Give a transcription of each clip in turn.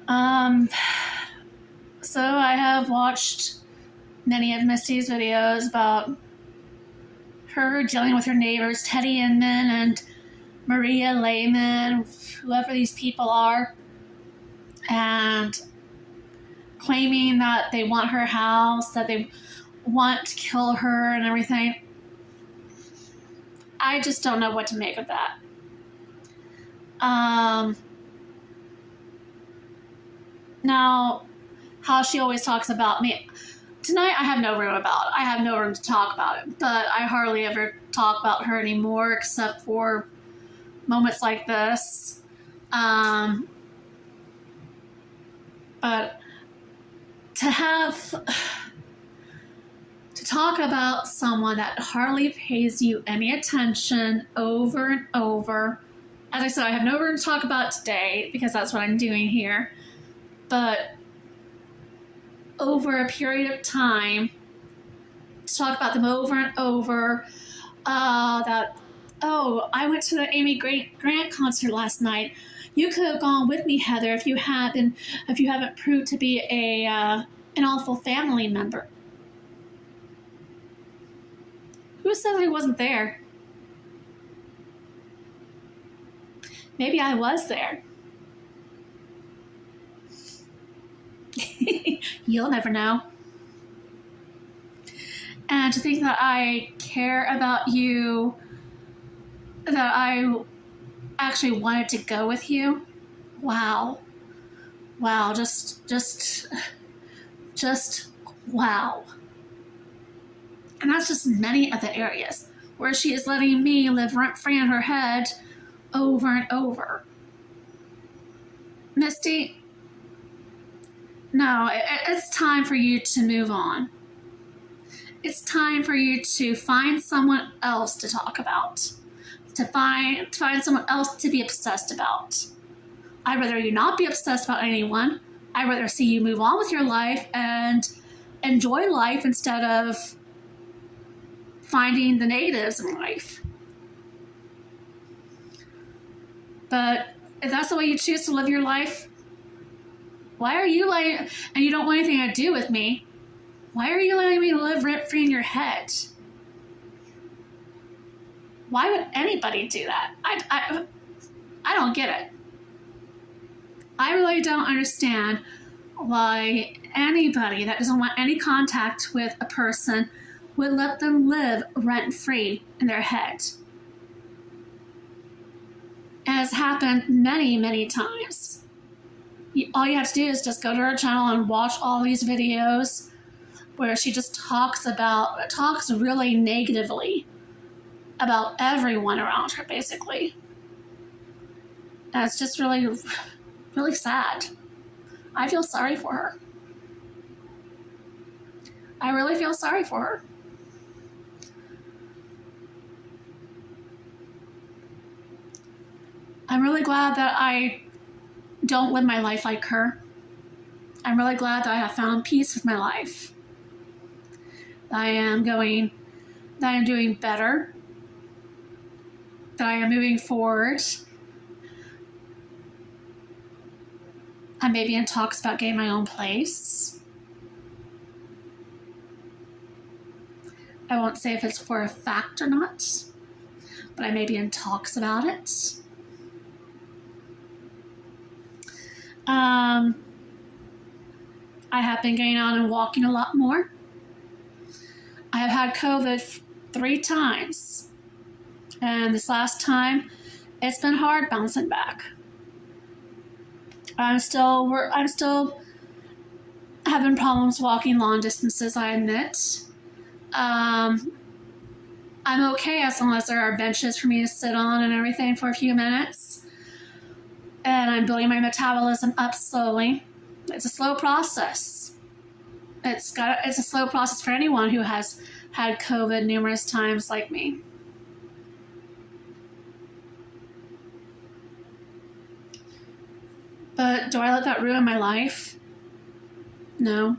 Um, so I have watched many of Misty's videos about her dealing with her neighbors, Teddy Inman and Maria Lehman, whoever these people are, and claiming that they want her house, that they want to kill her and everything. I just don't know what to make of that. Now, how she always talks about me. Tonight I have no room to talk about it, but I hardly ever talk about her anymore except for moments like this. But to talk about someone that hardly pays you any attention over and over. As I said, I have no room to talk about today because that's what I'm doing here. But over a period of time, to talk about them over and over, I went to the Amy Grant concert last night. You could have gone with me, Heather, if you haven't proved to be an awful family member. Who said I wasn't there? Maybe I was there. You'll never know. And to think that I care about you, that I actually wanted to go with you. Wow, just wow. And that's just many of the areas where she is letting me live rent-free in her head over and over. Misty, no, it's time for you to move on. It's time for you to find someone else to talk about, to find someone else to be obsessed about. I'd rather you not be obsessed about anyone. I'd rather see you move on with your life and enjoy life instead of finding the negatives in life. But if that's the way you choose to live your life, why are you and you don't want anything to do with me, why are you letting me live rent-free in your head? Why would anybody do that? I don't get it. I really don't understand why anybody that doesn't want any contact with a person would let them live rent-free in their head. And it's happened many, many times. All you have to do is just go to her channel and watch all these videos where she just talks really negatively about everyone around her, basically. And it's just really, really sad. I feel sorry for her. I really feel sorry for her. I'm really glad that I don't live my life like her. I'm really glad that I have found peace with my life. That I am doing better. That I am moving forward. I may be in talks about getting my own place. I won't say if it's for a fact or not, but I may be in talks about it. I have been getting out and walking a lot more. I have had COVID 3 times. And this last time, it's been hard bouncing back. I'm still having problems walking long distances, I admit. I'm okay as long as there are benches for me to sit on and everything for a few minutes. And I'm building my metabolism up slowly. It's a slow process. It's a slow process for anyone who has had COVID numerous times like me. But do I let that ruin my life? No.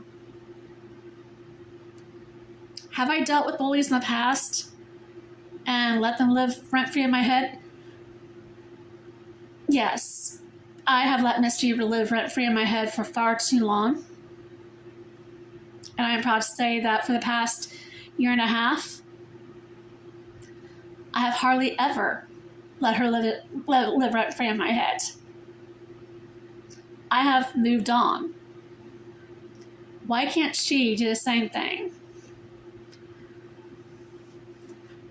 Have I dealt with bullies in the past and let them live rent-free in my head? Yes. I have let Misty live rent-free in my head for far too long. And I am proud to say that for the past year and a half, I have hardly ever let her live rent-free in my head. I have moved on. Why can't she do the same thing?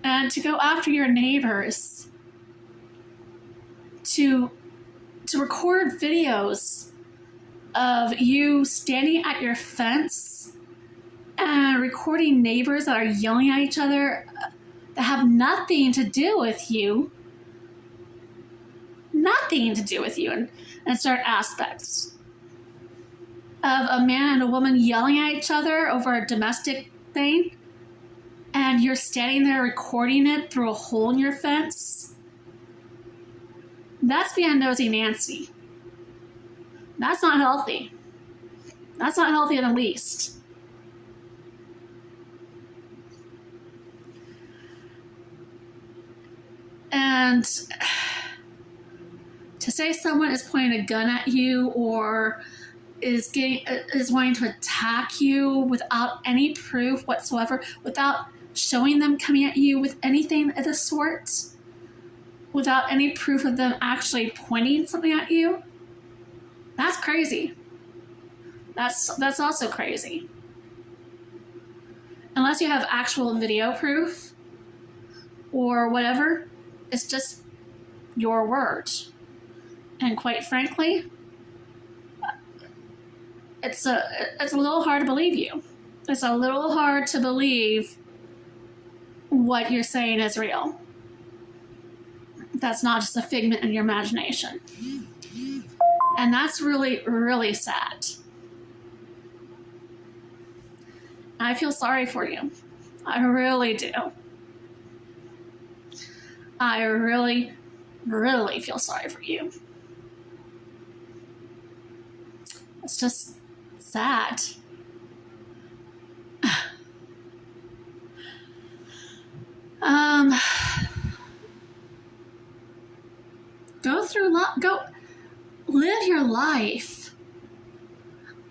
And to go after your neighbors, to record videos of you standing at your fence and recording neighbors that are yelling at each other that have nothing to do with you, in certain aspects. Of a man and a woman yelling at each other over a domestic thing, and you're standing there recording it through a hole in your fence. That's being nosy Nancy. That's not healthy. That's not healthy in the least. And to say someone is pointing a gun at you or is wanting to attack you without any proof whatsoever, without showing them coming at you with anything of the sort, without any proof of them actually pointing something at you, that's crazy. That's also crazy. Unless you have actual video proof or whatever, it's just your word. And quite frankly, it's a little hard to believe you. It's a little hard to believe what you're saying is real. That's not just a figment in your imagination. And that's really, really sad. I feel sorry for you. I really do. I really, really feel sorry for you. It's just sad. Go live your life.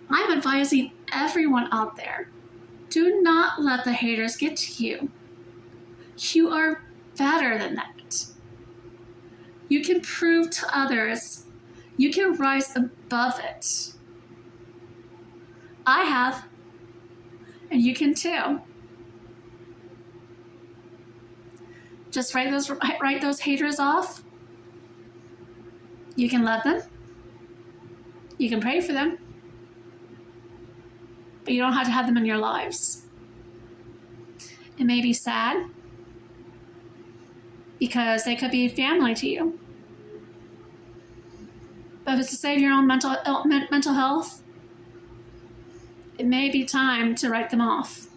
I'm advising everyone out there, do not let the haters get to you. You are better than that. You can prove to others you can rise above it. I have, and you can too. Just write those haters off. You can love them. You can pray for them. But you don't have to have them in your lives. It may be sad because they could be family to you. But if it's to save your own mental health, it may be time to write them off.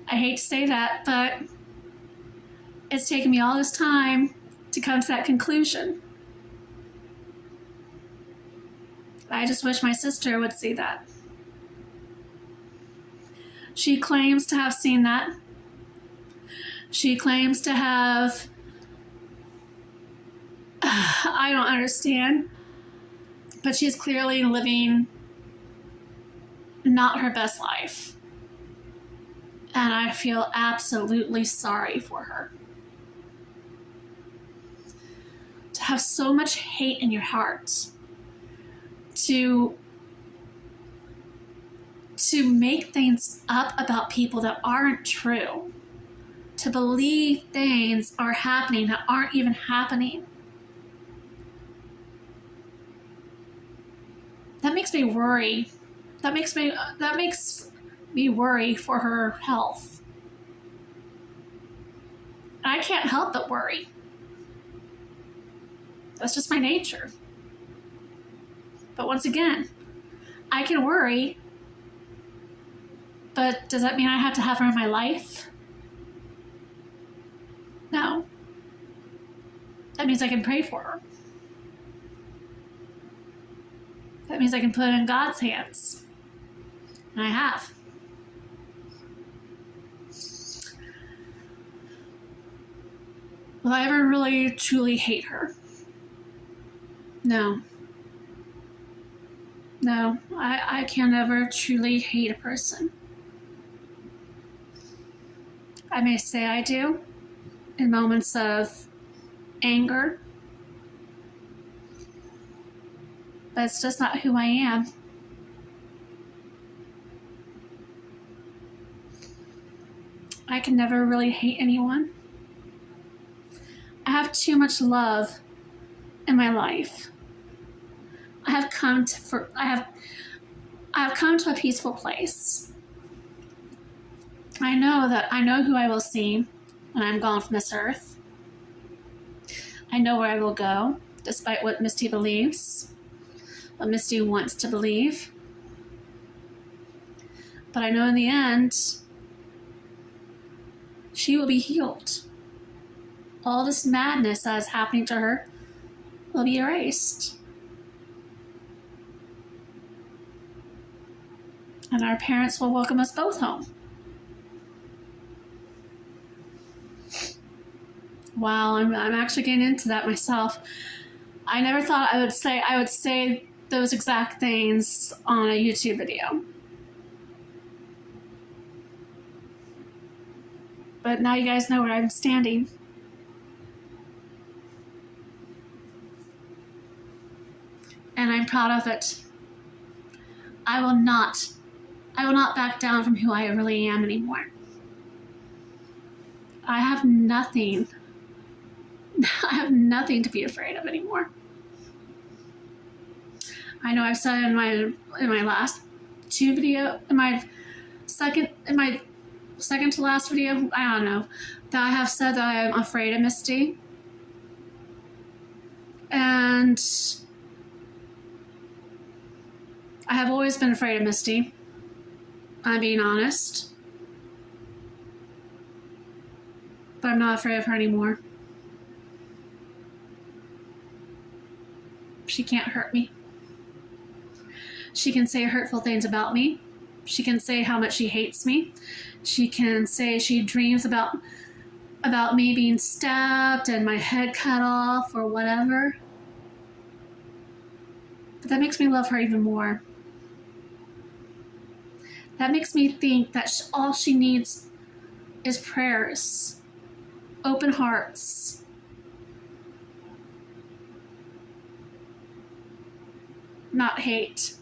I hate to say that, but it's taken me all this time to come to that conclusion. I just wish my sister would see that. She claims to have seen that. She claims to have, I don't understand, but she's clearly living not her best life. And I feel absolutely sorry for her. To have so much hate in your heart, to make things up about people that aren't true, to believe things are happening that aren't even happening. That makes me worry. That makes me worry for her health. I can't help but worry. That's just my nature. But once again, I can worry, but does that mean I have to have her in my life? No. That means I can pray for her. That means I can put it in God's hands. And I have. Will I ever really truly hate her? No. No, I can never truly hate a person. I may say I do in moments of anger, but it's just not who I am. I can never really hate anyone. I have too much love in my life. I have come to a peaceful place. I know who I will see when I'm gone from this earth. I know where I will go, despite what Misty believes, what Misty wants to believe. But I know in the end, she will be healed. All this madness that is happening to her will be erased. And our parents will welcome us both home. Wow, I'm actually getting into that myself. I never thought I would say those exact things on a YouTube video. But now you guys know where I'm standing. And I'm proud of it. I will not back down from who I really am anymore. I have nothing to be afraid of anymore. I know I've said in my last two video, in my second to last video, I don't know, that I have said that I am afraid of Misty. And I have always been afraid of Misty. I'm being honest. But I'm not afraid of her anymore. She can't hurt me. She can say hurtful things about me. She can say how much she hates me. She can say she dreams about me being stabbed and my head cut off or whatever. But that makes me love her even more. That makes me think that all she needs is prayers, open hearts, not hate.